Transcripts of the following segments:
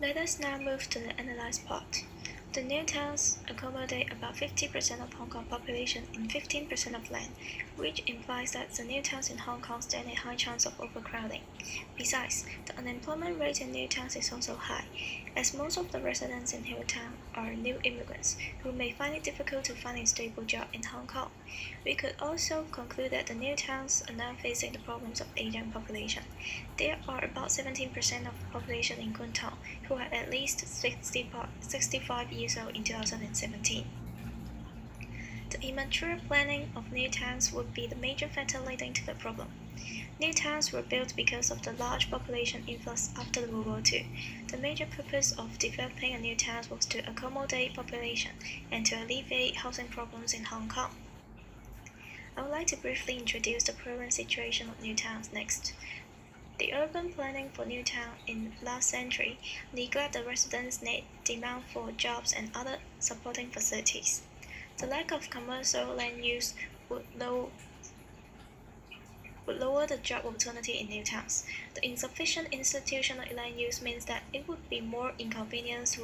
Let us now move to the analyzed part. The new towns accommodate about 50% of Hong Kong population in 15% of land, which implies that the new towns in Hong Kong stand a high chance of overcrowding. Besides, the unemployment rate in new towns is also high, as most of the residents in Hill Town are new immigrants who may find it difficult to find a stable job in Hong Kong. We could also conclude that the new towns are now facing the problems of aging population. There are about 17% of the population in Kwun Tong who are at least 65 years old in 2017. The immature planning of new towns would be the major factor leading to the problem. New towns were built because of the large population influx after World War II. The major purpose of developing a new town was to accommodate population and to alleviate housing problems in Hong Kong. I would like to briefly introduce the current situation of new towns next. The urban planning for new town in last century neglect the residents' demand for jobs and other supporting facilities. The lack of commercial land use would lower the job opportunity in new towns. The insufficient institutional land use means that it would be more inconvenient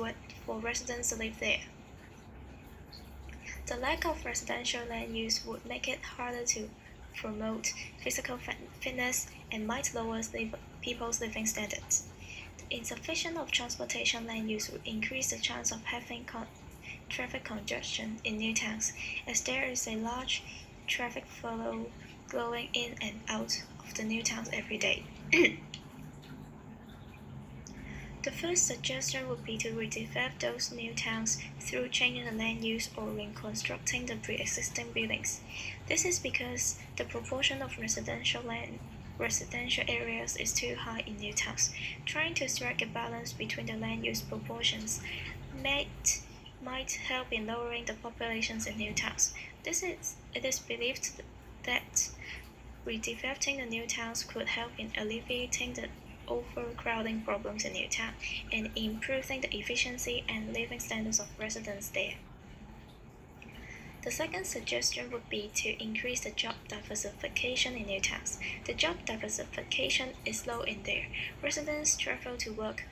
for residents to live there. The lack of residential land use would make it harder to promote physical fitness and might lower people's living standards. The insufficient of transportation land use would increase the chance of having traffic congestion in new towns, as there is a large traffic flow going in and out of the new towns every day. The first suggestion would be to redevelop those new towns through changing the land use or reconstructing the pre-existing buildings. This is because the proportion of residential areas is too high in new towns. Trying to strike a balance between the land use proportions might help in lowering the populations in new towns. It is believed that redeveloping the new towns could help in alleviating the overcrowding problems in new town and improving the efficiency and living standards of residents there. The second suggestion would be to increase the job diversification in new towns. The job diversification is low in there. Residents travel to work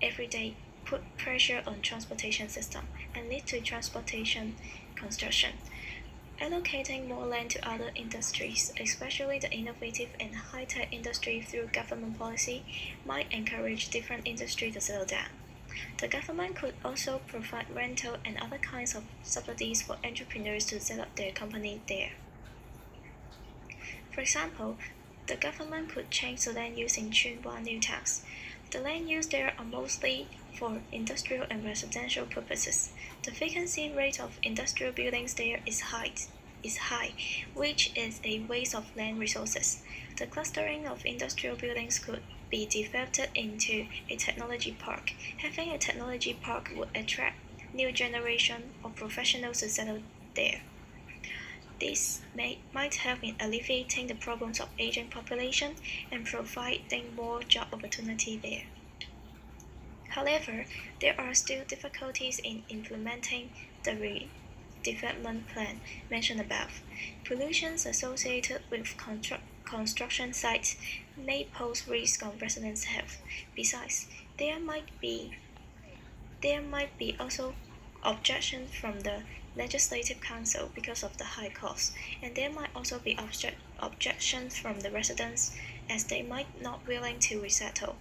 every day, put pressure on transportation system, and lead to transportation congestion. Allocating more land to other industries, especially the innovative and high-tech industry through government policy, might encourage different industries to settle down. The government could also provide rental and other kinds of subsidies for entrepreneurs to set up their company there. For example, the government could change the land use in Tsuen Wan new towns. The land use there are mostly for industrial and residential purposes. The vacancy rate of industrial buildings there is high, which is a waste of land resources. The clustering of industrial buildings could be developed into a technology park. Having a technology park would attract new generation of professionals to settle there. This might help in alleviating the problems of aging population and providing more job opportunity there. However, there are still difficulties in implementing the redevelopment plan mentioned above. Pollutions associated with construction sites may pose risk on residents' health. Besides, there might be also objections from the Legislative Council because of the high cost, and there might also be objections from the residents as they might not willing to resettle.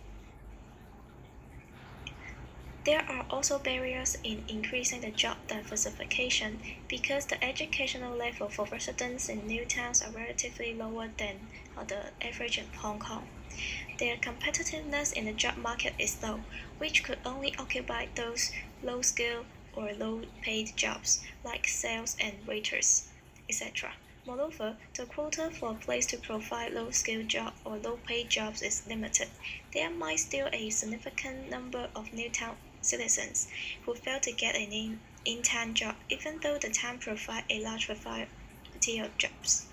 There are also barriers in increasing the job diversification because the educational level for residents in new towns are relatively lower than the average of Hong Kong. Their competitiveness in the job market is low, which could only occupy those low-skill or low-paid jobs like sales and waiters, etc. Moreover, the quota for a place to provide low-skilled job or low-paid jobs is limited. There might still a significant number of new town citizens who fail to get an in-town job even though the town provides a large variety of jobs.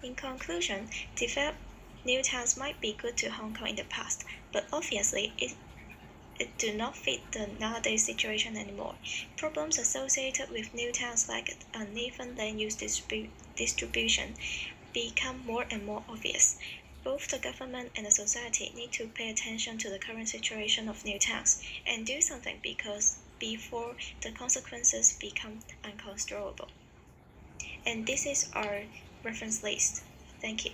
In conclusion, developed new towns might be good to Hong Kong in the past, but obviously it do not fit the nowadays situation anymore. Problems associated with new towns like uneven land use distribution become more and more obvious. both the government and the society need to pay attention to the current situation of new towns and do something before the consequences become uncontrollable. And this is our reference list. Thank you.